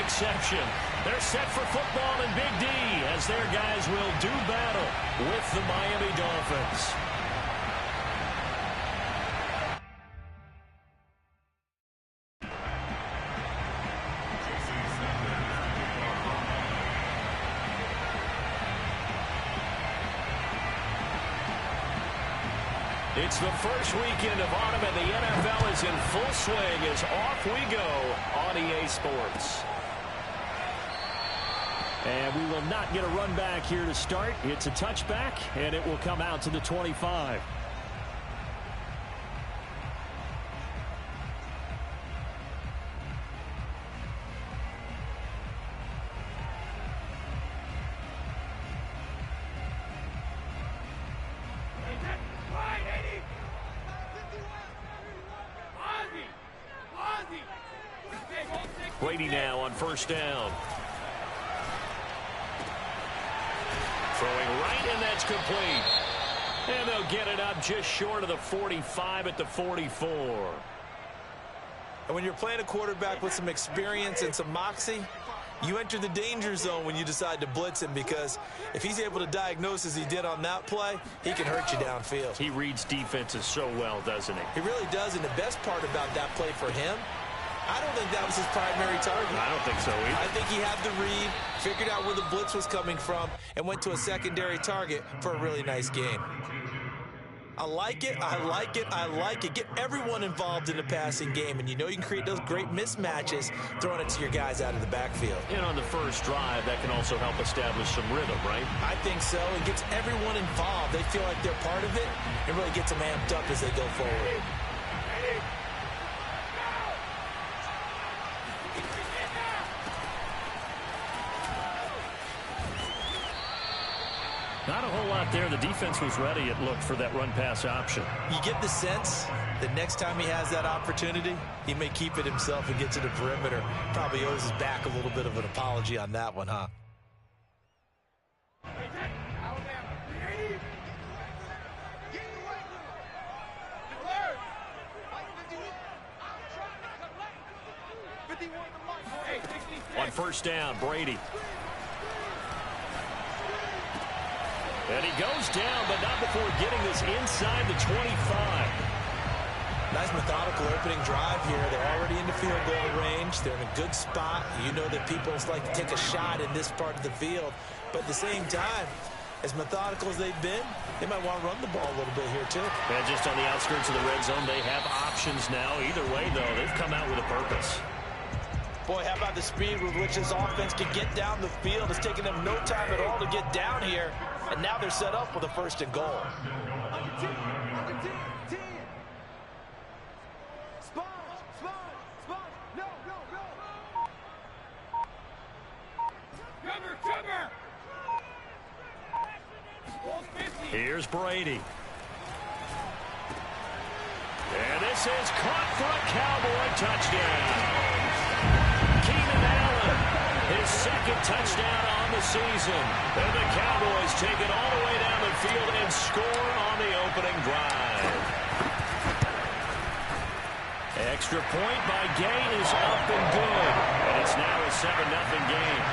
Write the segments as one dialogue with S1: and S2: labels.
S1: exception. They're set for football in Big D as their guys will do battle with the Miami Dolphins. It's the first weekend of autumn, and the NFL is in full swing as off we go on EA Sports. And we will not get a run back here to start. It's a touchback, and it will come out to the 25. Brady now on first down. Throwing right, and that's complete. And they'll get it up just short of the 45 at the 44.
S2: And when you're playing a quarterback with some experience and some moxie, you enter the danger zone when you decide to blitz him, because if he's able to diagnose as he did on that play, he can hurt you downfield.
S1: He reads defenses so well, doesn't he?
S2: He really does, and the best part about that play for him, I don't think that was his primary target.
S1: I don't think so either.
S2: I think he had the read, figured out where the blitz was coming from, and went to a secondary target for a really nice gain. I like it, I like it, I like it. Get everyone involved in the passing game, and you know you can create those great mismatches throwing it to your guys out of the backfield.
S1: And on the first drive, that can also help establish some rhythm, right?
S2: I think so. It gets everyone involved. They feel like they're part of it, and really gets them amped up as they go forward.
S1: Not a whole lot there. The defense was ready, it looked, for that run-pass option.
S2: You get the sense that next time he has that opportunity, he may keep it himself and get to the perimeter. Probably owes his back a little bit of an apology on that one, huh?
S1: On first down, Brady. And he goes down, but not before getting this inside the 25.
S2: Nice methodical opening drive here. They're already in the field goal range. They're in a good spot. You know that people like to take a shot in this part of the field. But at the same time, as methodical as they've been, they might want to run the ball a little bit here too.
S1: And just on the outskirts of the red zone, they have options now. Either way, though, they've come out with a purpose.
S2: Boy, how about the speed with which this offense can get down the field? It's taken them no time at all to get down here. And now they're set up with a first and goal.
S1: Here's Brady. And this is caught for a Cowboy touchdown. Keenan Allen, his second touchdown on the season. And the Cowboys take it all the way down the field and score on the opening drive. Extra point by Gay is up and good. And it's now a 7-0 game.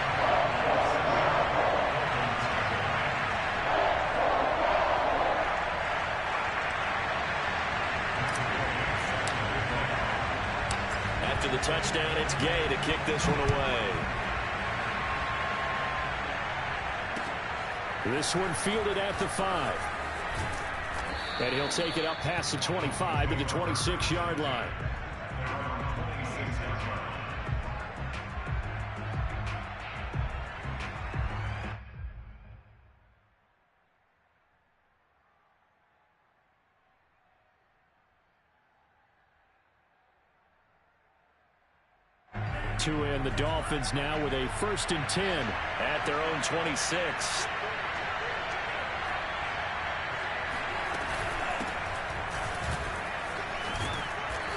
S1: After the touchdown, it's Gay to kick this one away. This one fielded at the 5. And he'll take it up past the 25 to the 26-yard line. To end, the Dolphins now with a 1st and 10 at their own 26.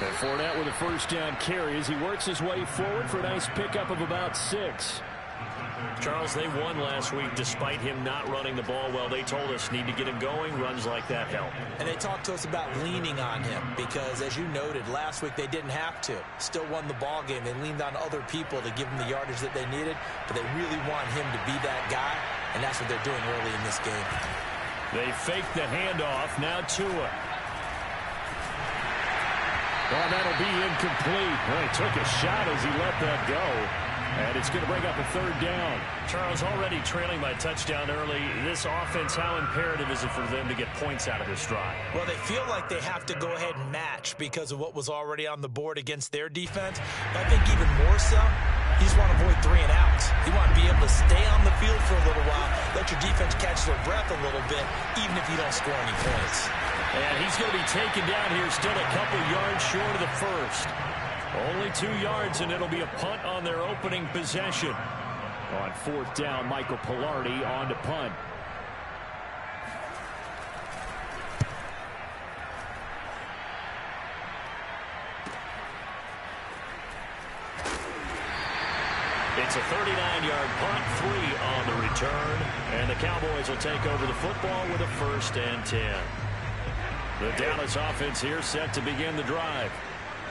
S1: And Fournette with a first down carry as he works his way forward for a nice pickup of about 6. Charles, they won last week despite him not running the ball well. They told us need to get him going. Runs like that help.
S2: And they talked to us about leaning on him because, as you noted, last week they didn't have to. Still won the ball game. They leaned on other people to give them the yardage that they needed, but they really want him to be that guy, and that's what they're doing early in this game.
S1: They fake the handoff. Now Tua. Well, that'll be incomplete. Well, he took a shot as he let that go. And it's going to bring up a third down. Charles, already trailing by touchdown early. This offense, how imperative is it for them to get points out of this drive?
S2: Well, they feel like they have to go ahead and match because of what was already on the board against their defense. But I think even more so, you just want to avoid 3 and outs. You want to be able to stay on the field for a little while, let your defense catch their breath a little bit, even if you don't score any points.
S1: And he's going to be taken down here, still a couple yards short of the first. Only 2 yards, and it'll be a punt on their opening possession. On 4th down, Michael Pilardi on to punt. It's a 39-yard punt, 3 on the return. And the Cowboys will take over the football with a 1st and 10. The Dallas offense here set to begin the drive.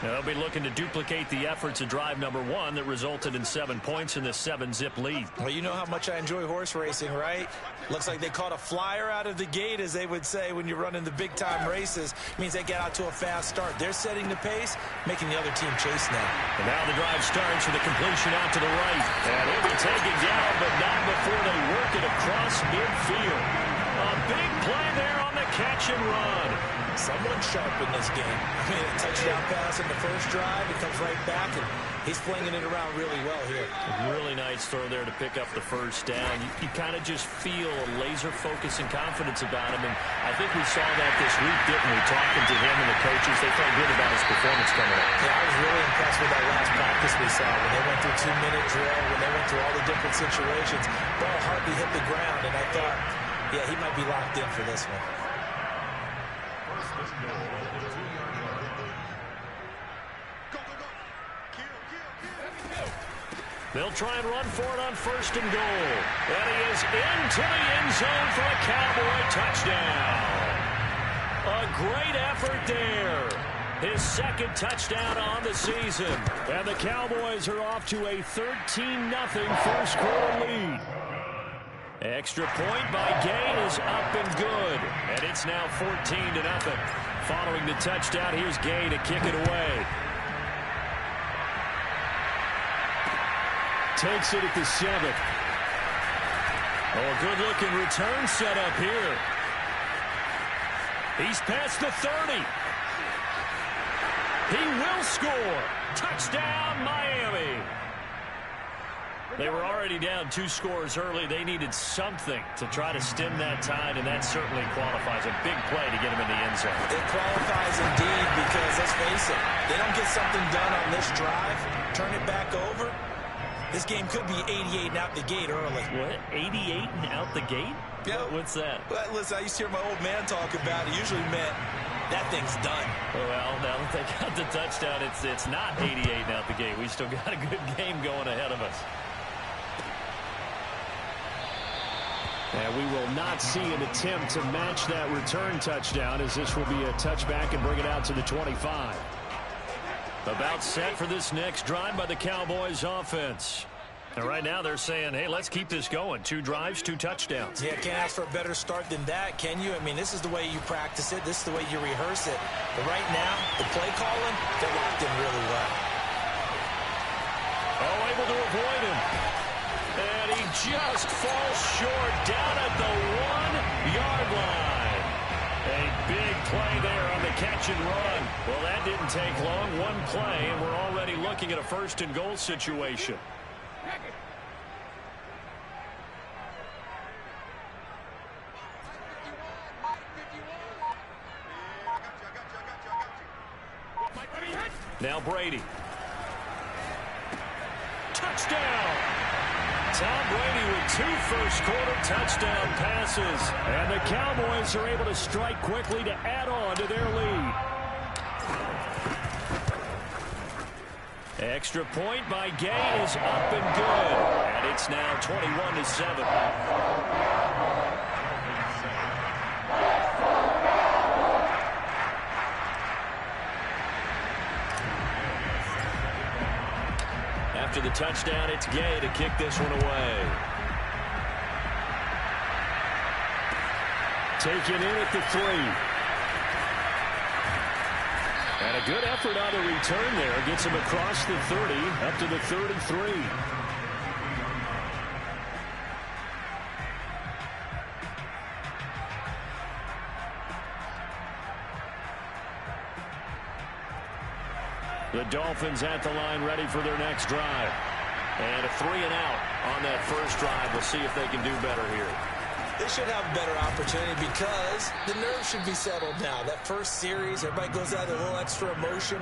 S1: They'll be looking to duplicate the efforts of drive number 1 that resulted in 7 points in the 7-zip lead.
S2: Well, you know how much I enjoy horse racing, right? Looks like they caught a flyer out of the gate, as they would say when you're running the big-time races. It means they get out to a fast start. They're setting the pace, making the other team chase now.
S1: And now the drive starts with a completion out to the right. And he'll be taken down, but not before they work it across midfield. A big play there on the catch and run.
S2: Someone sharp in this game. I mean, a touchdown pass in the first drive. He comes right back, and he's flinging it around really well here.
S1: A really nice throw there to pick up the first down. You kind of just feel a laser focus and confidence about him, and I think we saw that this week, didn't we? Talking to him and the coaches, they felt good about his performance coming up.
S2: Yeah, I was really impressed with that last practice we saw when they went through 2-minute drill, when they went through all the different situations. Ball hardly hit the ground, and I thought, yeah, he might be locked in for this one.
S1: They'll try and run for it on 1st and goal. And he is into the end zone for a Cowboy touchdown. A great effort there. His 2nd touchdown on the season. And the Cowboys are off to a 13-0 first quarter lead. Extra point by Gay is up and good. And it's now 14-0. Following the touchdown, here's Gay to kick it away. Takes it at the 7. Oh, good-looking return set up here. He's past the 30. He will score. Touchdown, Miami. They were already down 2 scores early. They needed something to try to stem that tide, and that certainly qualifies. A big play to get him in the end zone.
S2: It qualifies indeed because, let's face it, they don't get something done on this drive, turn it back over, this game could be 88 and out the gate early.
S1: What? 88 and out the gate?
S2: Yeah.
S1: What's that?
S2: Well, listen, I used to hear my old man talk about it. Usually meant that thing's done.
S1: Well, now that they got the touchdown, it's not 88 and out the gate. We still got a good game going ahead of us. And we will not see an attempt to match that return touchdown, as this will be a touchback and bring it out to the 25. About set for this next drive by the Cowboys offense. And right now they're saying, hey, let's keep this going. 2 drives, 2 touchdowns.
S2: Yeah, can't ask for a better start than that, can you? I mean, this is the way you practice it. This is the way you rehearse it. But right now, the play calling, they're locked in really well.
S1: Oh, able to avoid him. And he just falls short down at the 1-yard line. A big play there on the catch and run. Well, that didn't take long. 1 play, and we're already looking at a 1st and goal situation. Now Brady. Touchdown! Tom Brady with 2 first-quarter touchdown passes. And the Cowboys are able to strike quickly to add on to their lead. Extra point by Gay is up and good. And It's now 21-7. After the touchdown, it's Gay to kick this one away. Taken in at the 3. And a good effort on the return there. Gets him across the 30, up to the 33. The Dolphins at the line ready for their next drive. And a 3-and-out on that first drive. We'll see if they can do better here.
S2: They should have a better opportunity because the nerves should be settled now. That first series, everybody goes out with a little extra emotion.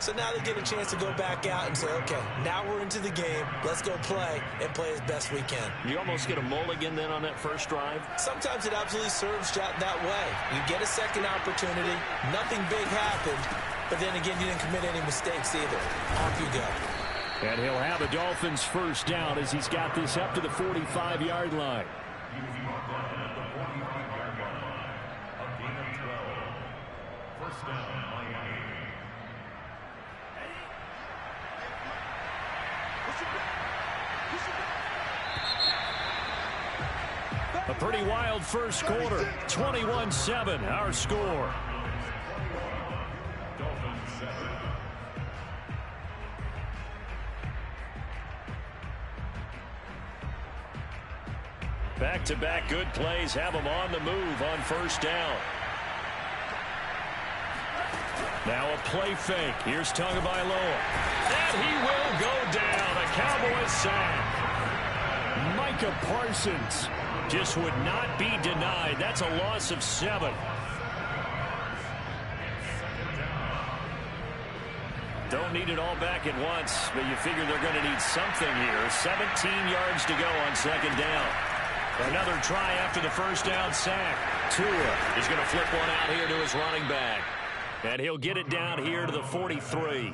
S2: So now they get a chance to go back out and say, okay, now we're into the game. Let's go play and play as best we can.
S1: You almost get a mulligan then on that first drive? Sometimes
S2: it absolutely serves that way. You get a second opportunity. Nothing big happened. But then again, you didn't commit any mistakes either. Off you go.
S1: And he'll have a Dolphins first down as he's got this up to the 45-yard line. A pretty wild first quarter. 21-7, our score. Back-to-back good plays have them on the move on first down. Now a play fake. Here's Tagovailoa. And he will go down. A Cowboys sack. Micah Parsons just would not be denied. That's a loss of 7. Don't need it all back at once, but you figure they're going to need something here. 17 yards to go on second down. Another try after the first down sack. Tua is going to flip one out here to his running back. And he'll get it down here to the 43.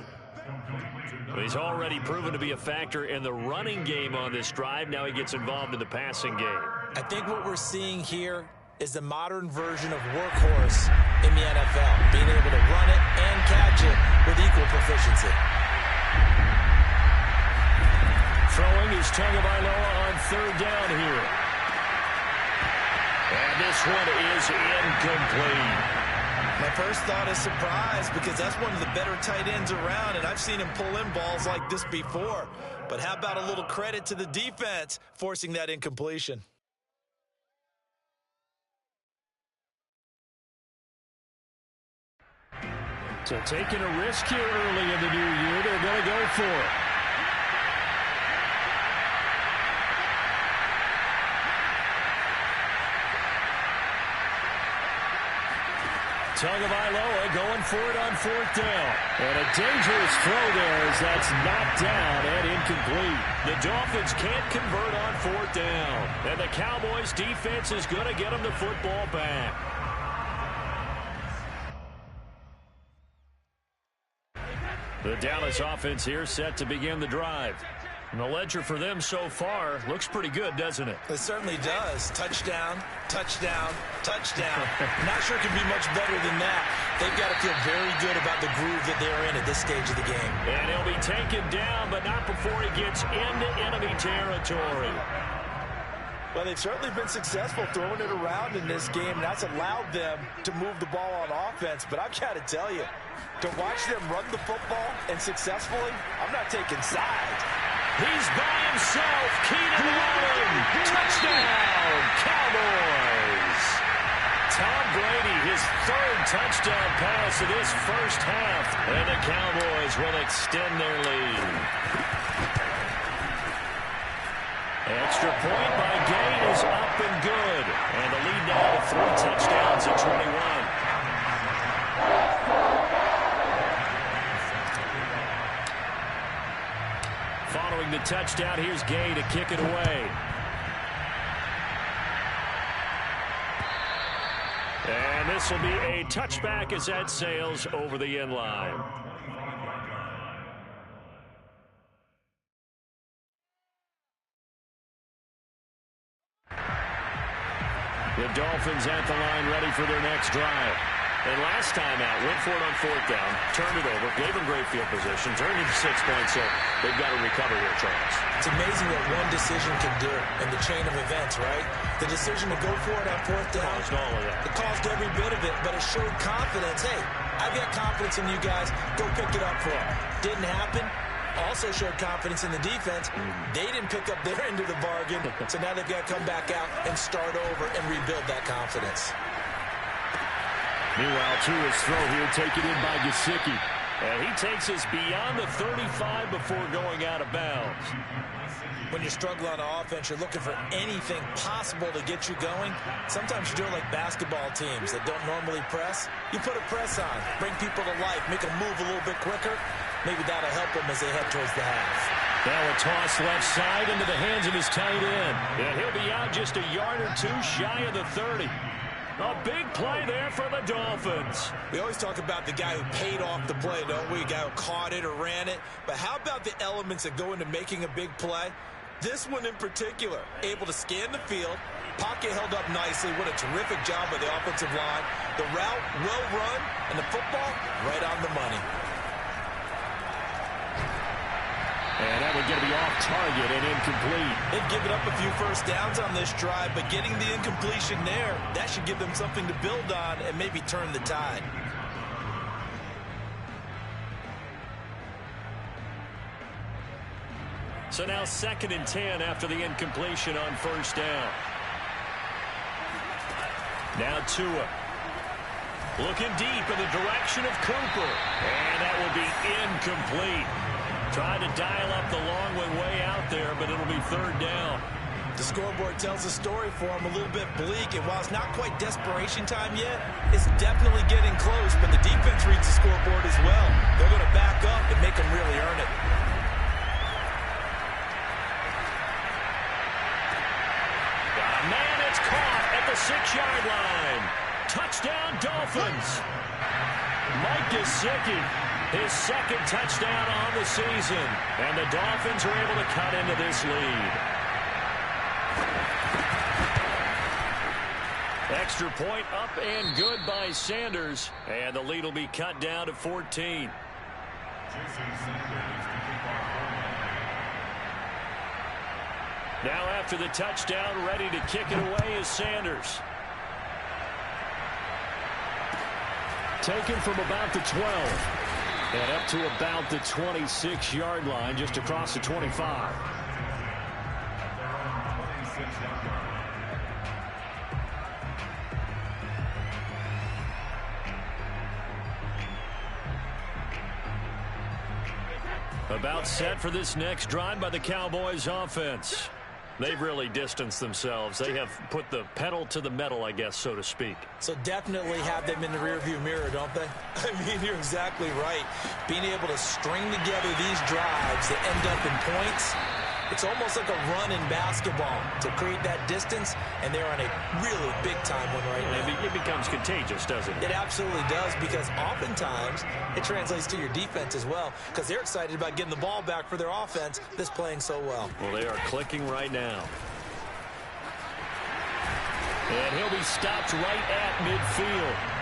S1: He's already proven to be a factor in the running game on this drive. Now he gets involved in the passing game.
S2: I think what we're seeing here is the modern version of workhorse in the NFL. Being able to run it and catch it with equal proficiency.
S1: Throwing is Tagovailoa on third down here. And this one is incomplete.
S2: My first thought is surprise because that's one of the better tight ends around, and I've seen him pull in balls like this before. But how about a little credit to the defense forcing that incompletion?
S1: So taking a risk here early in the new year, they're going to go for it. Tagovailoa going for it on fourth down. And a dangerous throw there as that's knocked down and incomplete. The Dolphins can't convert on fourth down. And the Cowboys defense is going to get them the football back. The Dallas offense here set to begin the drive. And the ledger for them so far looks pretty good, doesn't it?
S2: It certainly does. Touchdown, touchdown, touchdown. Not sure it can be much better than that. They've got to feel very good about the groove that they're in at this stage of the game.
S1: And he'll be taken down, but not before he gets into enemy territory.
S2: Well, they've certainly been successful throwing it around in this game, and that's allowed them to move the ball on offense. But I've got to tell you, to watch them run the football and successfully, I'm not taking sides.
S1: He's by himself. Keenan Allen. Touchdown, Cowboys. Tom Brady, his third touchdown pass of this first half. And the Cowboys will extend their lead. Extra point by Gay is up and good. And the lead now to 3 touchdowns at 21. Following the touchdown, here's Gay to kick it away. And this will be a touchback as that sails over the end line. The Dolphins at the line, ready for their next drive. And last time out, went for it on fourth down, turned it over, gave them great field position, turned into 6 points, so they've got to recover here, Charles.
S2: It's amazing what one decision can do in the chain of events, right? The decision to go for it on fourth down.
S1: Caused all of that.
S2: It caused every bit of it, but it showed confidence. Hey, I've got confidence in you guys. Go pick it up for them. Didn't happen. Also showed confidence in the defense. They didn't pick up their end of the bargain, so now they've got to come back out and start over and rebuild that confidence.
S1: Meanwhile, Tua's throw here taken in by Gesicki. And he takes us beyond the 35 before going out of bounds.
S2: When you struggle on offense, you're looking for anything possible to get you going. Sometimes you do it like basketball teams that don't normally press. You put a press on, bring people to life, make them move a little bit quicker. Maybe that'll help them as they head towards the half.
S1: Now a toss left side into the hands of his tight end. And he'll be out just a yard or two shy of the 30. A big play there for the Dolphins.
S2: We always talk about the guy who paid off the play, don't we? The guy who caught it or ran it. But how about the elements that go into making a big play? This one in particular, able to scan the field, pocket held up nicely. What a terrific job by the offensive line. The route well run, and the football right on the money.
S1: And that would get to be off target and incomplete.
S2: They've given up a few first downs on this drive, but getting the incompletion there, that should give them something to build on and maybe turn the tide.
S1: So now 2nd and 10 after the incompletion on first down. Now Tua. Looking deep in the direction of Cooper. And that will be incomplete. Trying to dial up the long way out there, but it'll be 3rd down.
S2: The scoreboard tells a story for him, a little bit bleak, and while it's not quite desperation time yet, it's definitely getting close, but the defense reads the scoreboard as well. They're going to back up and make them really earn it.
S1: Man, it's caught at the 6-yard line. Touchdown, Dolphins. Mike Gesicki, his 2nd touchdown on the season. And the Dolphins are able to cut into this lead. Extra point up and good by Sanders. And the lead will be cut down to 14. Now after the touchdown, ready to kick it away is Sanders. Taken from about the 12. And up to about the 26-yard line, just across the 25. About set for this next drive by the Cowboys offense. They've really distanced themselves. They have put the pedal to the metal, I guess, so to speak.
S2: So definitely have them in the rearview mirror, don't they? I mean, you're exactly right. Being able to string together these drives that end up in points, it's almost like a run in basketball to create that distance, and they're on a really big-time one right now.
S1: It becomes contagious, doesn't it?
S2: It absolutely does, because oftentimes it translates to your defense as well, because they're excited about getting the ball back for their offense that's playing so well.
S1: Well, they are clicking right now. And he'll be stopped right at midfield.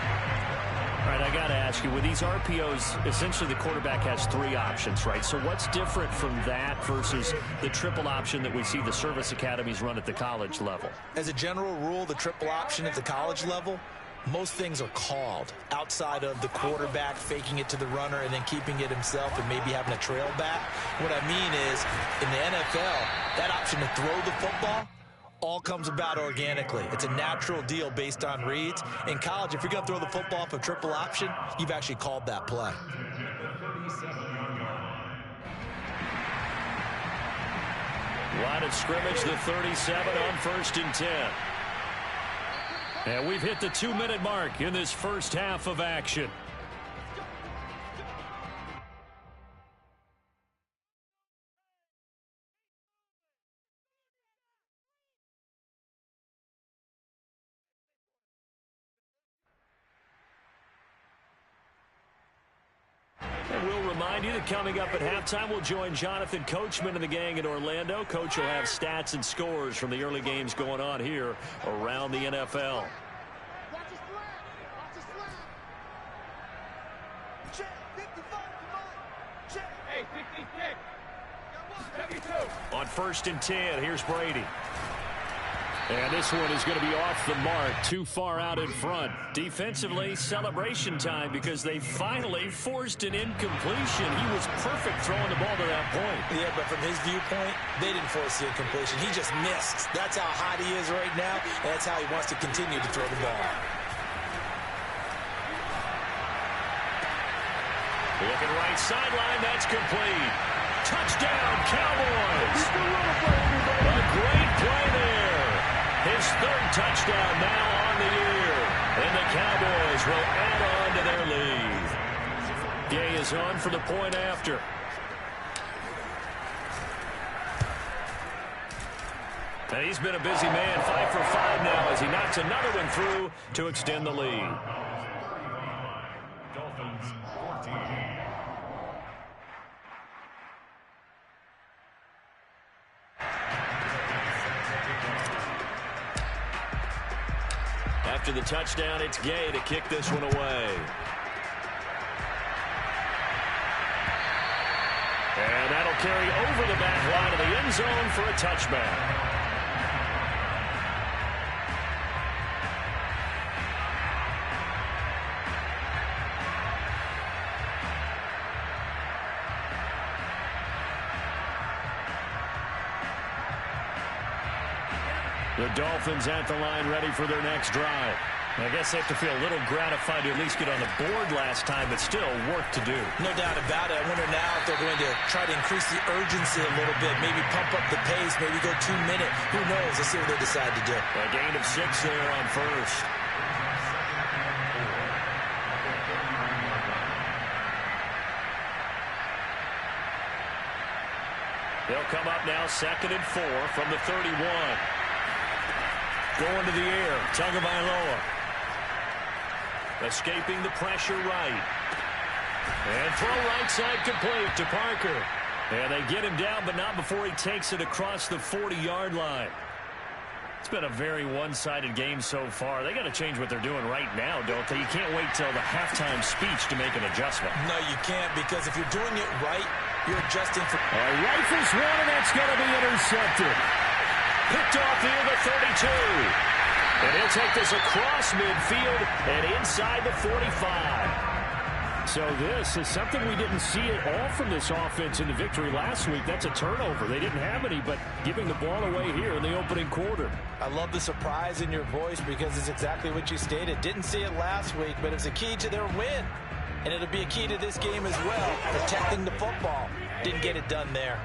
S1: All right, I got to ask you, with these RPOs, essentially the quarterback has 3 options, right? So what's different from that versus the triple option that we see the service academies run at the college level?
S2: As a general rule, the triple option at the college level, most things are called outside of the quarterback faking it to the runner and then keeping it himself and maybe having a trail back. What I mean is, in the NFL, that option to throw the football all comes about organically. It's a natural deal based on reads. In college, if you're going to throw the football off a triple option, you've actually called that play.
S1: Line of scrimmage, the 37 on 1st and 10. And we've hit the 2-minute mark in this first half of action. remind you that coming up at halftime, we'll join Jonathan Coachman and the gang in Orlando. Coach will have stats and scores from the early games going on here around the NFL. On 1st and 10, here's Brady. And this one is going to be off the mark, too far out in front. Defensively, celebration time because they finally forced an incompletion. He was perfect throwing the ball to that point.
S2: Yeah, but from his viewpoint, they didn't force the incompletion. He just missed. That's how hot he is right now, and that's how he wants to continue to throw the ball.
S1: Looking right sideline, that's complete. Touchdown, Cowboys! A great play there. His 3rd touchdown now on the year. And the Cowboys will add on to their lead. Gay is on for the point after. And he's been a busy man, 5 for 5 now as he knocks another one through to extend the lead.
S3: Dolphins 14.
S1: After the touchdown, it's Gay to kick this one away. And that'll carry over the back line of the end zone for a touchback. The Dolphins at the line ready for their next drive. I guess they have to feel a little gratified to at least get on the board last time, but still work to do.
S2: No doubt about it. I wonder now if they're going to try to increase the urgency a little bit, maybe pump up the pace, maybe go 2 minute. Who knows? Let's see what they decide to do.
S1: A gain of 6 there on 1st. They'll come up now 2nd and 4 from the 31. Going to the air, Tagovailoa. Escaping the pressure right. And throw right side complete to Parker. And they get him down, but not before he takes it across the 40-yard line. It's been a very one-sided game so far. They got to change what they're doing right now, don't they? You can't wait till the halftime speech to make an adjustment.
S2: No, you can't, because if you're doing it right, you're adjusting for...
S1: Rifles one, and that's going to be intercepted. Picked off near the 32. And he'll take this across midfield and inside the 45. So this is something we didn't see at all from this offense in the victory last week. That's a turnover. They didn't have any, but giving the ball away here in the opening quarter.
S2: I love the surprise in your voice because it's exactly what you stated. Didn't see it last week, but it's a key to their win. And it'll be a key to this game as well, protecting the football. Didn't get it done there.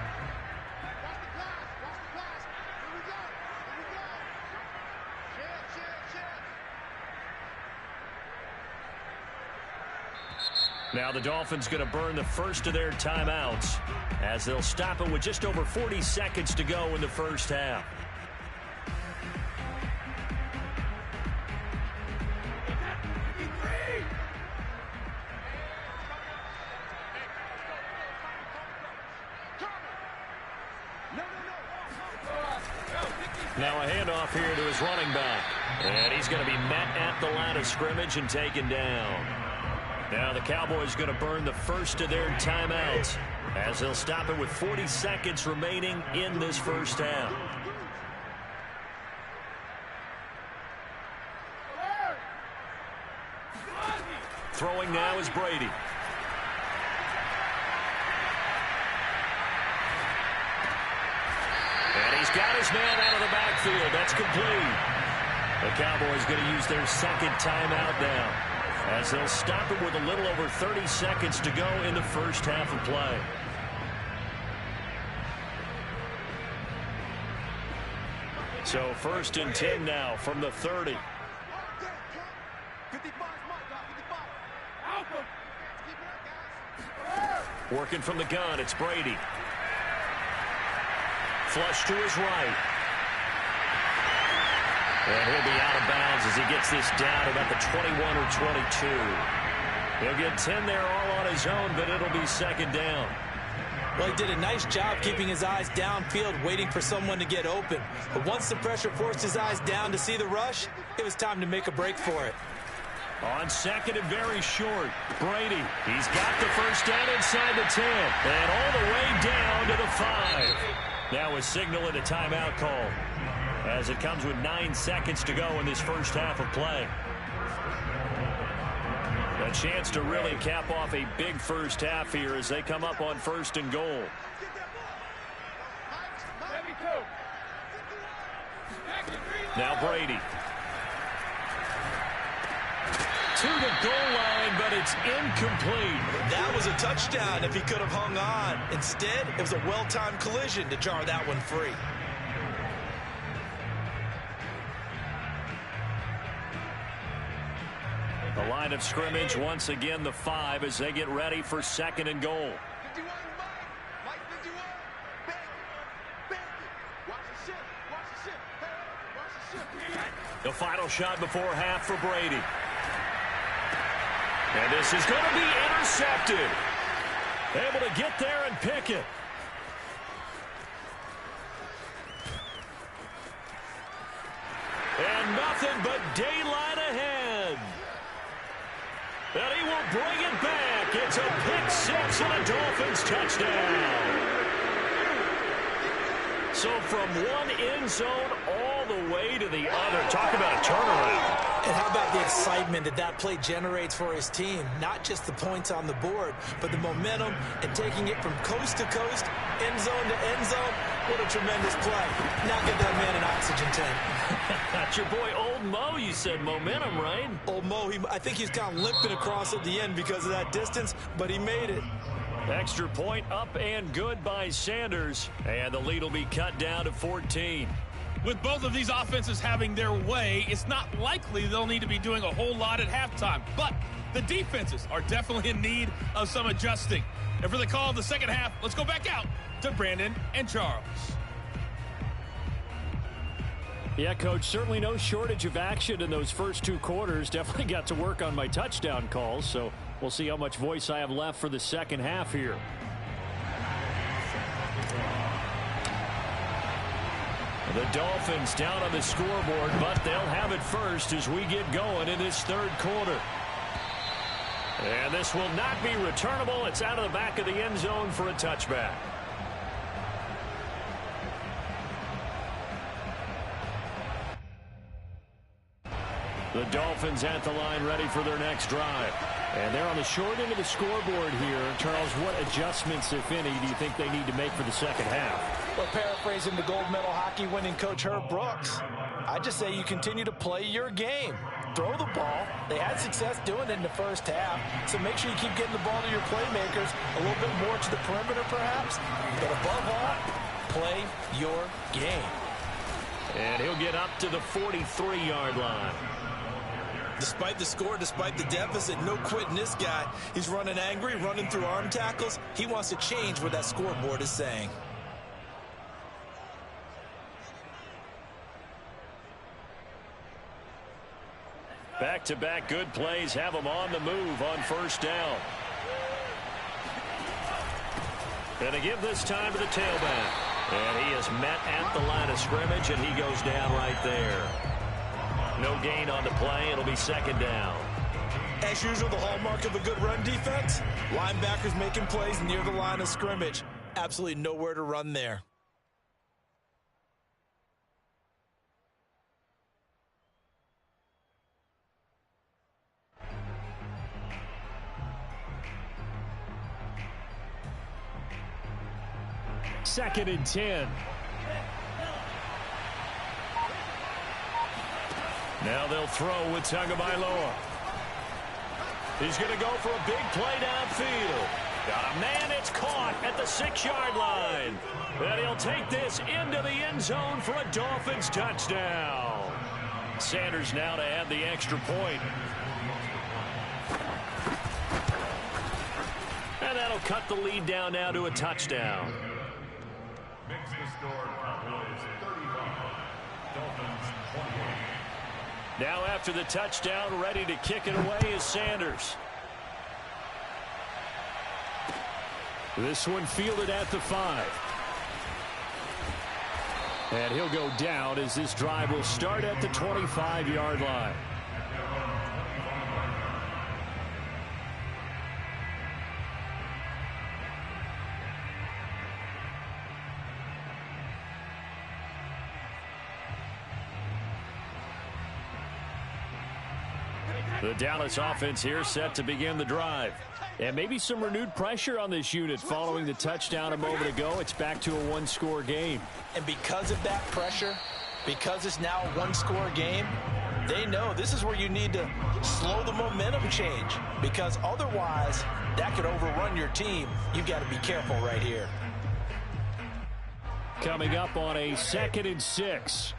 S1: Now the Dolphins going to burn the first of their timeouts as they'll stop it with just over 40 seconds to go in the first half. Now a handoff here to his running back. And he's going to be met at the line of scrimmage and taken down. Now the Cowboys going to burn the first of their timeouts as they'll stop it with 40 seconds remaining in this first half. Throwing now is Brady. And he's got his man out of the backfield. That's complete. The Cowboys going to use their second timeout now, as they'll stop it with a little over 30 seconds to go in the first half of play. So 1st and 10 now from the 30. Working from the gun, it's Brady. Flush to his right. And he'll be out of bounds as he gets this down about the 21 or 22. He'll get 10 there all on his own, but it'll be second down.
S2: Well, he did a nice job keeping his eyes downfield, waiting for someone to get open. But once the pressure forced his eyes down to see the rush, it was time to make a break for it.
S1: On second and very short, Brady. He's got the first down inside the 10 and all the way down to the 5. Now a signal and a timeout call as it comes with 9 seconds to go in this first half of play. A chance to really cap off a big first half here as they come up on first and goal. Now Brady. To the goal line, but it's incomplete.
S2: That was a touchdown if he could have hung on. Instead, it was a well-timed collision to jar that one free.
S1: The line of scrimmage, once again, the 5 as they get ready for second and goal. The final shot before half for Brady. And this is going to be intercepted. Able to get there and pick it. And nothing but daylight ahead. And he will bring it back. It's a pick six and a Dolphins touchdown. So from one end zone all the way to the other. Talk about a turnaround.
S2: And how about the excitement that that play generates for his team? Not just the points on the board, but the momentum and taking it from coast to coast, end zone to end zone. What a tremendous play. Now get that man an oxygen tank.
S1: That's your boy Old Mo. You said momentum, right?
S2: Old Mo, I think he's kind of limping across at the end because of that distance, but he made it.
S1: Extra point up and good by Sanders. And the lead will be cut down to 14.
S4: With both of these offenses having their way, it's not likely they'll need to be doing a whole lot at halftime. But the defenses are definitely in need of some adjusting. And for the call of the second half, let's go back out to Brandon and Charles.
S1: Yeah, Coach, certainly no shortage of action in those first 2 quarters. Definitely got to work on my touchdown calls, so we'll see how much voice I have left for the second half here. The Dolphins down on the scoreboard, but they'll have it first as we get going in this third quarter. And this will not be returnable. It's out of the back of the end zone for a touchback. The Dolphins at the line ready for their next drive. And they're on the short end of the scoreboard here. Charles, what adjustments, if any, do you think they need to make for the second half?
S2: Well, paraphrasing the gold medal hockey winning coach Herb Brooks, I just say you continue to play your game. Throw the ball. They had success doing it in the first half, so make sure you keep getting the ball to your playmakers, a little bit more to the perimeter perhaps, but above all, play your game.
S1: And he'll get up to the 43-yard line.
S2: Despite the score, despite the deficit, no quitting this guy. He's running angry, running through arm tackles. He wants to change what that scoreboard is saying.
S1: Back-to-back good plays have him on the move on first down. Gonna give this time to the tailback. And he is met at the line of scrimmage, and he goes down right there. No gain on the play. It'll be second down.
S2: As usual, the hallmark of a good run defense, linebackers making plays near the line of scrimmage. Absolutely nowhere to run there.
S1: Second and 10. Now they'll throw with Tagovailoa. He's going to go for a big play downfield. Got a man, it's caught at the 6-yard line. And he'll take this into the end zone for a Dolphins touchdown. Sanders now to add the extra point. And that'll cut the lead down now to a touchdown.
S3: Makes the score Cowboys 31, Dolphins 28.
S1: Now after the touchdown, ready to kick it away is Sanders. This one fielded at the 5. And he'll go down as this drive will start at the 25-yard line. The Dallas offense here set to begin the drive. And maybe some renewed pressure on this unit following the touchdown a moment ago. It's back to a one-score game.
S2: And because of that pressure, because it's now a one-score game, they know this is where you need to slow the momentum change, because otherwise that could overrun your team. You've got to be careful right here.
S1: Coming up on a 2nd and 6.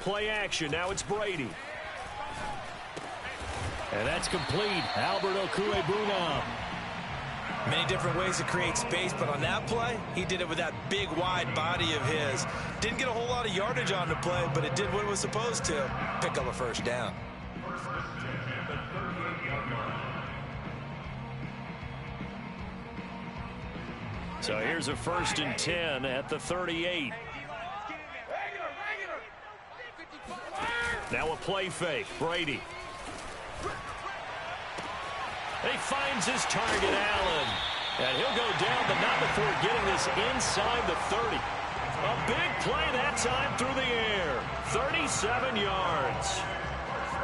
S1: Play action. Now it's Brady. And that's complete. Albert Okwuegbunam.
S2: Many different ways to create space, but on that play, he did it with that big, wide body of his. Didn't get a whole lot of yardage on the play, but it did what it was supposed to. Pick up a first down.
S1: So here's a 1st and 10 at the 38. Now a play fake. Brady. He finds his target, Allen. And he'll go down, but not before getting this inside the 30. A big play that time through the air. 37 yards.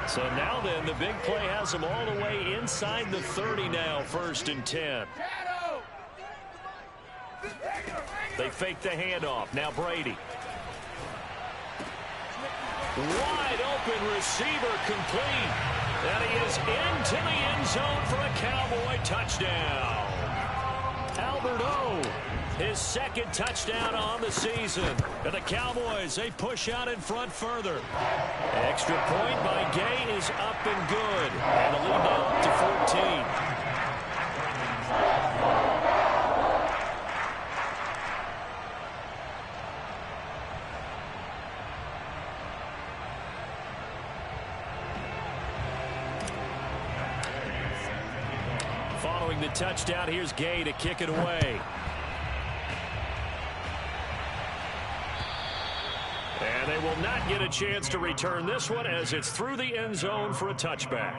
S1: So now then, the big play has him all the way inside the 30 now, 1st and 10. They fake the handoff. Now Brady. Wide open receiver, complete. And he is into the end zone for a Cowboy touchdown. Albert O, his 2nd touchdown on the season. And the Cowboys, they push out in front further. Extra point by Gay is up and good. And the lead now up to 14. Following the touchdown, here's Gay to kick it away. And they will not get a chance to return this one as it's through the end zone for a touchback.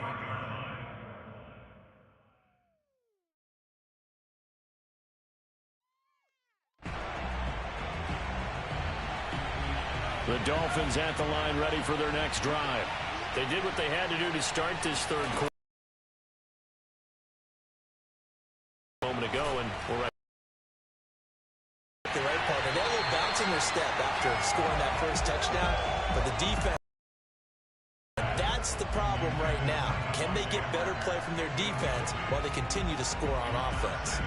S1: The Dolphins at the line ready for their next drive. They did what they had to do to start this 3rd quarter. Ago, and we're right.
S2: The right partner. They're a little bounce in their step after scoring that 1st touchdown, but the defense, that's the problem right now. Can they get better play from their defense while they continue to score on offense?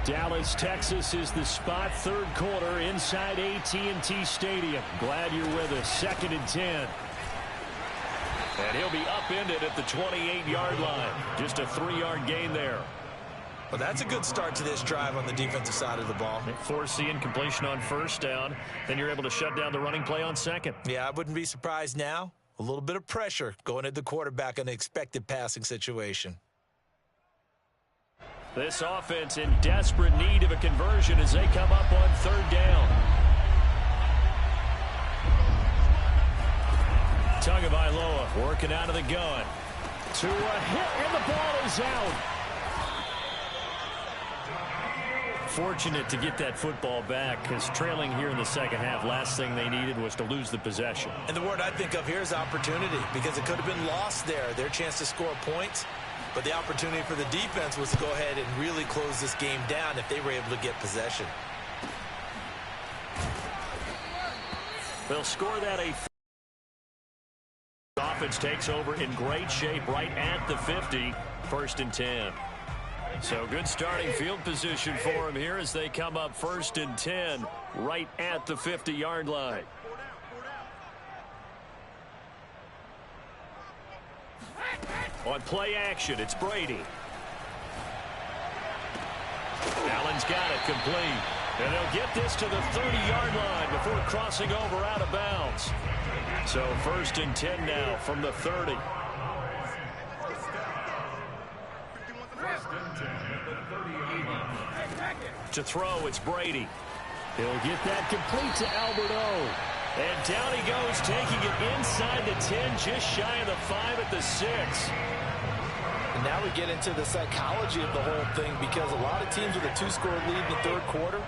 S1: Dallas, Texas is the spot, 3rd quarter inside AT&T Stadium. Glad you're with us. 2nd and 10. And he'll be upended at the 28-yard line. Just a 3-yard gain there.
S2: Well, that's a good start to this drive on the defensive side of the ball.
S1: Force the incompletion on 1st down. Then you're able to shut down the running play on 2nd.
S2: Yeah, I wouldn't be surprised now. A little bit of pressure going at the quarterback in an expected passing situation.
S1: This offense in desperate need of a conversion as they come up on 3rd down. Tagovailoa working out of the gun. To a hit, and the ball is out. Fortunate to get that football back, because trailing here in the 2nd half, last thing they needed was to lose the possession.
S2: And the word I think of here is opportunity, because it could have been lost there. Their chance to score points, but the opportunity for the defense was to go ahead and really close this game down if they were able to get possession.
S1: They'll score that a offense takes over in great shape right at the 50, 1st and 10. So good starting field position for them here as they come up 1st and 10 right at the 50-yard line. On play action, it's Brady. Allen's got it complete. And they'll get this to the 30-yard line before crossing over out of bounds. So 1st and 10 now from the 30. To throw, it's Brady. He'll get that complete to Alberto. And down he goes, taking it inside the 10, just shy of the 5 at the 6.
S2: And now we get into the psychology of the whole thing, because a lot of teams with a 2-score lead in the 3rd quarter,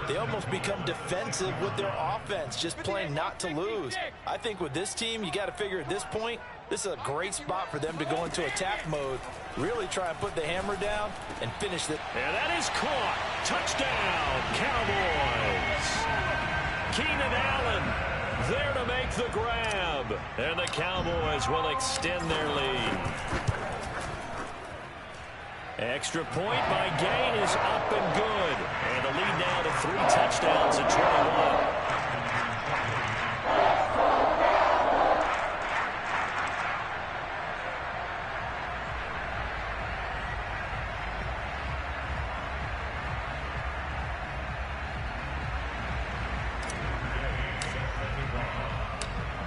S2: they almost become defensive with their offense, just playing not to lose. I think with this team, you got to figure at this point, this is a great spot for them to go into attack mode, really try and put the hammer down and finish it.
S1: And that is caught. Touchdown, Cowboys. Keenan Allen there to make the grab. And the Cowboys will extend their lead. Extra point by Gain is up and good. And the lead now to 3 touchdowns at 21.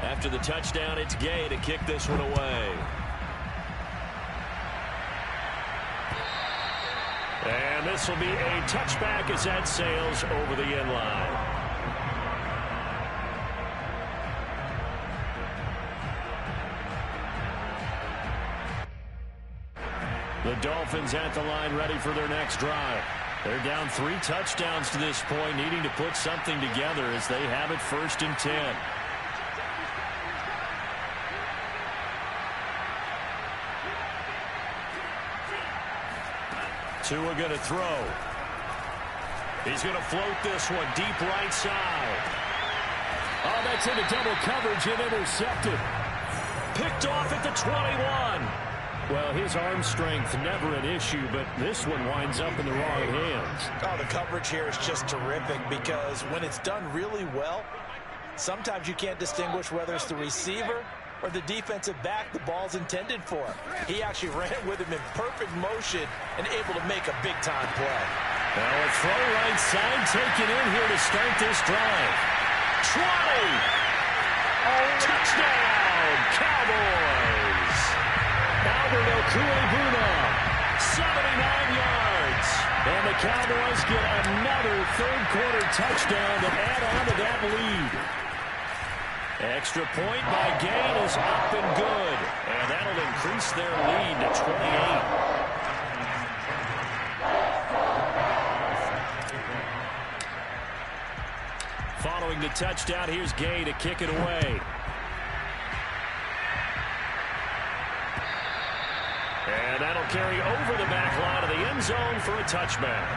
S1: After the touchdown, it's Gay to kick this one away. And this will be a touchback as that sails over the end line. The Dolphins at the line, ready for their next drive. They're down 3 touchdowns to this point, needing to put something together as they have it 1st and 10. Tua going to throw. He's going to float this one deep right side. Oh, that's into double coverage and intercepted. Picked off at the 21. Well, his arm strength never an issue, but this one winds up in the wrong hands.
S2: Oh, the coverage here is just terrific, because when it's done really well, sometimes you can't distinguish whether it's the receiver or the defensive back the ball's intended for. He actually ran with him in perfect motion and able to make a big-time play.
S1: Now a throw right side taken in here to start this drive. 20! Touchdown, Cowboys! Alberto Cuellar, 79 yards. And the Cowboys get another 3rd-quarter touchdown to add on to that lead. Extra point by Gain is up and good. And that'll increase their lead to 28. Following the touchdown, here's Gay to kick it away. And that'll carry over the back line of the end zone for a touchback.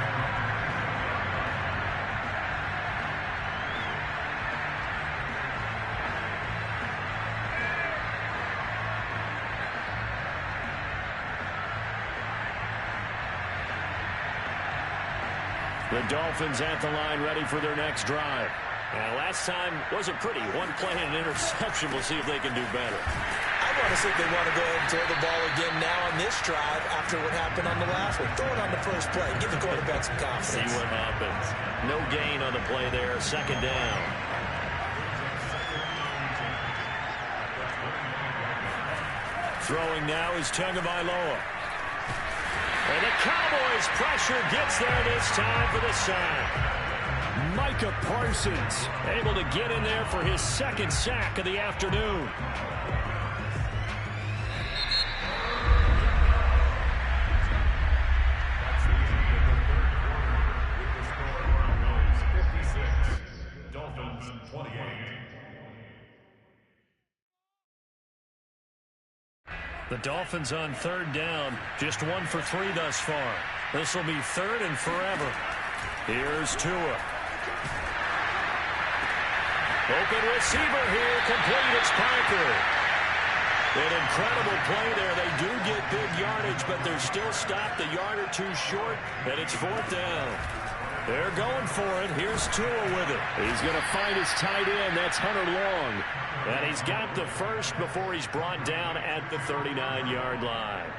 S1: The Dolphins at the line, ready for their next drive. And last time wasn't pretty. 1 play and an interception. We'll see if they can do better.
S2: I want to see if they want to go ahead and throw the ball again now on this drive after what happened on the last one. Throw it on the first play. Give the quarterback some confidence.
S1: See what happens. No gain on the play there. 2nd down. Throwing now is Tagovailoa. And the Cowboys pressure gets there this time for the sack. Micah Parsons able to get in there for his 2nd sack of the afternoon.
S3: Dolphins 28.
S1: The Dolphins on 3rd down, just 1 for 3 thus far. This will be 3rd and forever. Here's Tua. Open receiver here, complete. It's Parker. An incredible play there. They do get big yardage, but they're still stopped a yard or 2 short, and it's 4th down. They're going for it. Here's Tua with it. He's going to find his tight end. That's Hunter Long. And he's got the first before he's brought down at the 39-yard line.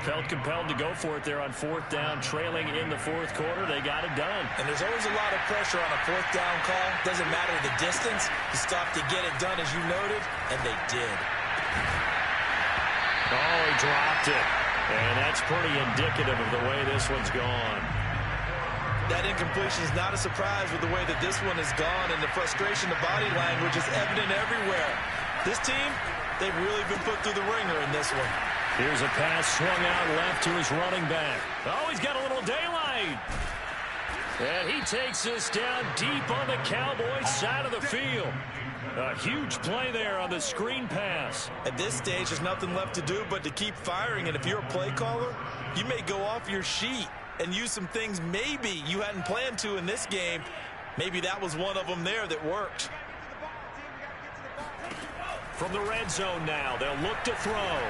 S1: Felt compelled to go for it there on fourth down, trailing in the fourth quarter. They got it done.
S2: And there's always a lot of pressure on a fourth down call. Doesn't matter the distance. You stop to get it done, as you noted, and they did.
S1: Oh, he dropped it. And that's pretty indicative of the way this one's gone.
S2: That incompletion is not a surprise with the way that this one has gone, and the frustration, the body language is evident everywhere. This team, they've really been put through the ringer in this one.
S1: Here's a pass swung out left to his running back. Oh, he's got a little daylight. And he takes this down deep on the Cowboys side of the field. A huge play there on the screen pass.
S2: At this stage, there's nothing left to do but to keep firing, and if you're a play caller, you may go off your sheet and use some things maybe you hadn't planned to in this game. Maybe that was one of them there that worked.
S1: From the red zone now, they'll look to throw.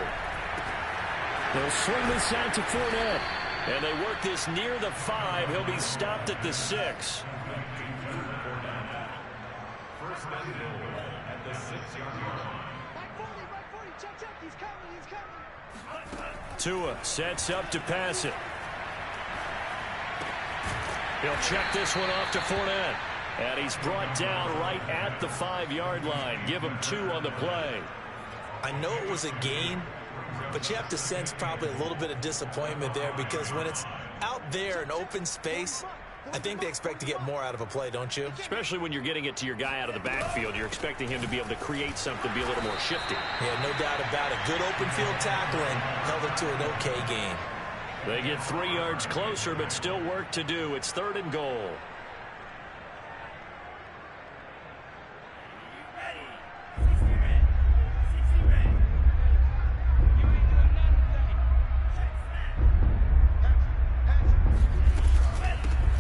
S1: They'll swing this out to Fournette. And they work this near the 5. He'll be stopped at the 6.
S3: First and goal at the 6-yard line.
S1: Tua sets up to pass it. He'll check this one off to Fournette. And he's brought down right at the 5-yard line. Give him 2 on the play.
S2: I know it was a gain, but you have to sense probably a little bit of disappointment there, because when it's out there in open space, I think they expect to get more out of a play, don't you?
S1: Especially when you're getting it to your guy out of the backfield. You're expecting him to be able to create something, be a little more shifty.
S2: Yeah, no doubt about it. Good open field tackling held it to an okay game.
S1: They get 3 yards closer, but still work to do. It's 3rd and goal.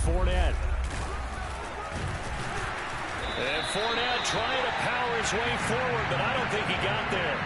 S1: Fournette. And Fournette trying to power his way forward, but I don't think he got there.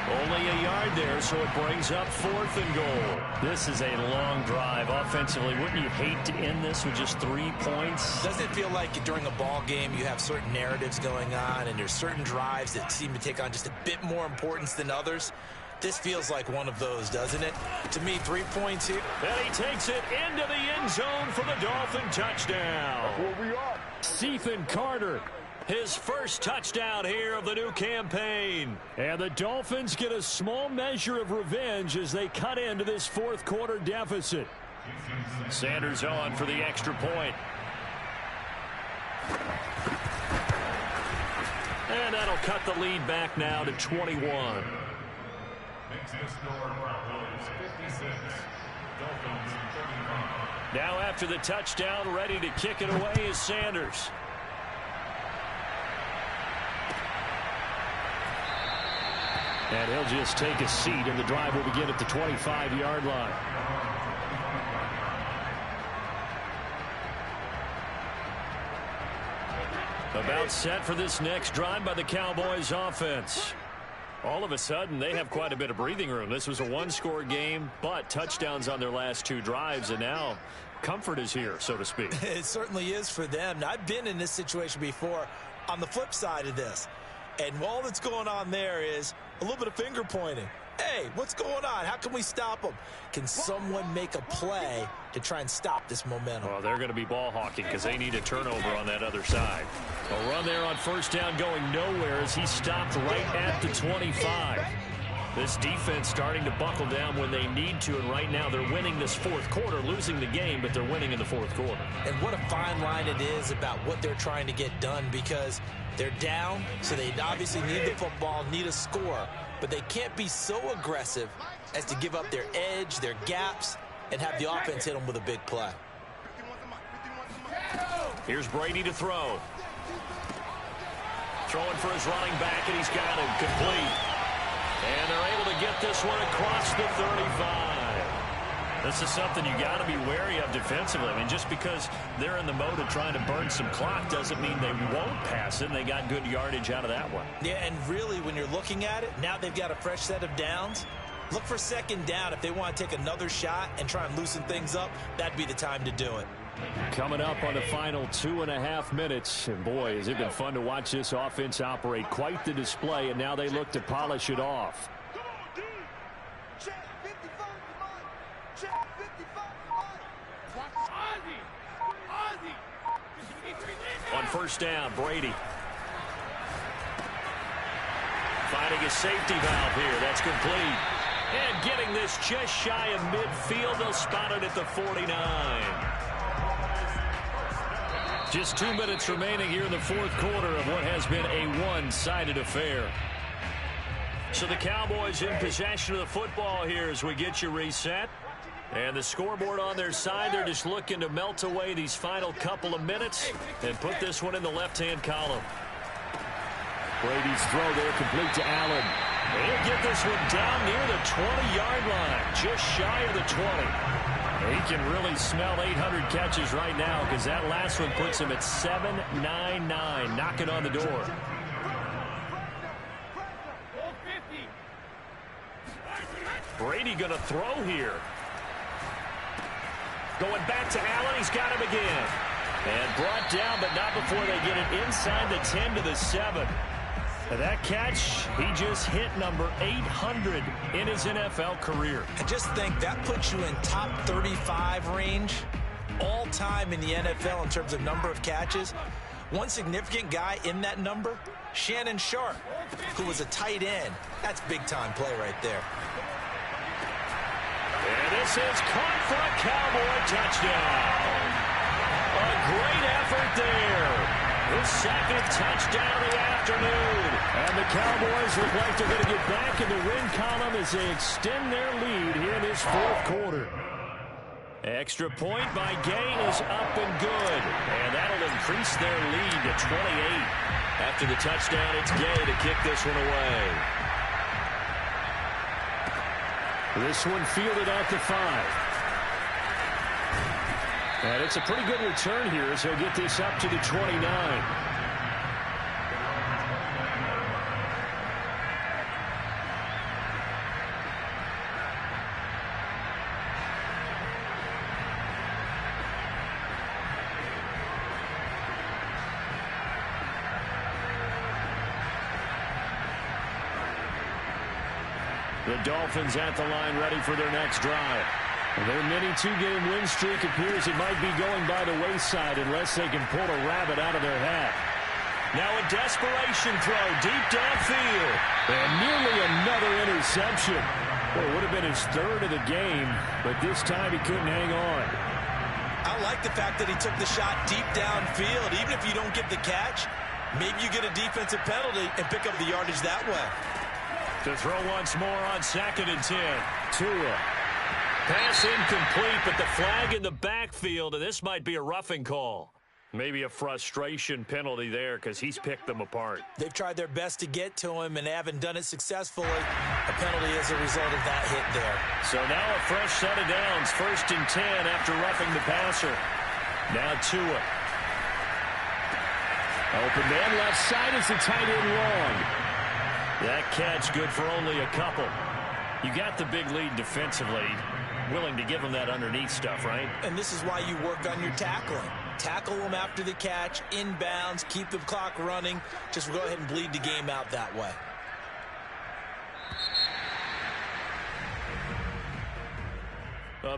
S1: Only a yard there, so it brings up 4th and goal. This is a long drive offensively. Wouldn't you hate to end this with just 3 points?
S2: Doesn't it feel like during a ball game you have certain narratives going on, and there's certain drives that seem to take on just a bit more importance than others? This feels like one of those, doesn't it? To me, 3 points here.
S1: And he takes it into the end zone for the Dolphin touchdown.
S5: That's where we are.
S1: Stephen Carter, his first touchdown here of the new campaign. And the Dolphins get a small measure of revenge as they cut into this 4th quarter deficit. Sanders on for the extra point. And that'll cut the lead back now to 21.
S3: Makes the score Cowboys 56. Dolphins 35.
S1: Now after the touchdown, ready to kick it away is Sanders. And he'll just take a seat, and the drive will begin at the 25-yard line. About set for this next drive by the Cowboys offense. All of a sudden, they have quite a bit of breathing room. This was a 1-score game, but touchdowns on their last 2 drives, and now comfort is here, so to speak.
S2: It certainly is for them. Now, I've been in this situation before on the flip side of this, and all that's going on there is a little bit of finger pointing. Hey, what's going on? How can we stop them? Can someone make a play to try and stop this momentum?
S1: Well, they're going to be ball hawking because they need a turnover on that other side. A run there on first down going nowhere as he stopped right at the 25. This defense starting to buckle down when they need to, and right now they're winning this 4th quarter, losing the game, but they're winning in the 4th quarter.
S2: And what a fine line it is about what they're trying to get done, because they're down, so they obviously need the football, need a score, but they can't be so aggressive as to give up their edge, their gaps, and have the offense hit them with a big play.
S1: Here's Brady to throw. Throwing for his running back, and he's got him complete. And they're able to get this one across the 35. This is something you got to be wary of defensively. I mean, just because they're in the mode of trying to burn some clock doesn't mean they won't pass it, and they got good yardage out of that one.
S2: Yeah, and really, when you're looking at it, now they've got a fresh set of downs. Look for 2nd down. If they want to take another shot and try and loosen things up, that'd be the time to do it.
S1: Coming up on the final 2.5 minutes, and boy, has it been fun to watch this offense operate. Quite the display, and now they look to polish it off. On first down, Brady. Finding a safety valve here. That's complete. And getting this just shy of midfield. They'll spot it at the 49. Just 2 minutes remaining here in the fourth quarter of what has been a one-sided affair. So the Cowboys in possession of the football here as we get you reset. And the scoreboard on their side, they're just looking to melt away these final couple of minutes and put this one in the left-hand column.
S5: Brady's throw there complete to Allen.
S1: He'll get this one down near the 20-yard line, just shy of the 20. He can really smell 800 catches right now because that last one puts him at 799, knocking on the door. Brady going to throw here. Going back to Allen. He's got him again. And brought down, but not before they get it inside the 10 to the 7. And that catch, he just hit number 800 in his NFL career.
S2: I just think that puts you in top 35 range all time in the NFL in terms of number of catches. One significant guy in that number, Shannon Sharp, who was a tight end. That's big-time play right there.
S1: And this is caught for a Cowboy touchdown. A great effort there. His second touchdown of the afternoon. And the Cowboys look like they're going to get back in the win column as they extend their lead here in this fourth quarter. Extra point by Gay is up and good. And that'll increase their lead to 28. After the touchdown, it's Gay to kick this one away.
S5: This one fielded at the 5. And it's a pretty good return here as he'll get this up to the 29.
S1: The Dolphins at the line ready for their next drive.
S5: Their mini two-game win streak appears it might be going by the wayside unless they can pull a rabbit out of their hat.
S1: Now a desperation throw deep downfield.
S5: And nearly another interception. Well, it would have been his third of the game, but this time he couldn't hang on.
S2: I like the fact that he took the shot deep downfield. Even if you don't get the catch, maybe you get a defensive penalty and pick up the yardage that way.
S1: To throw once more on 2nd and 10. Tua. Pass incomplete, but the flag in the backfield, and this might be a roughing call. Maybe a frustration penalty there because he's picked them apart.
S2: They've tried their best to get to him and haven't done it successfully. A penalty as a result of that hit there.
S1: So now a fresh set of downs. 1st and 10 after roughing the passer. Now Tua.
S5: Open man left side is the tight end long.
S1: That catch good for only a couple. You got the big lead defensively. Willing to give them that underneath stuff, right?
S2: And this is why you work on your tackling. Tackle them after the catch, inbounds, keep the clock running. Just go ahead and bleed the game out that way.
S1: A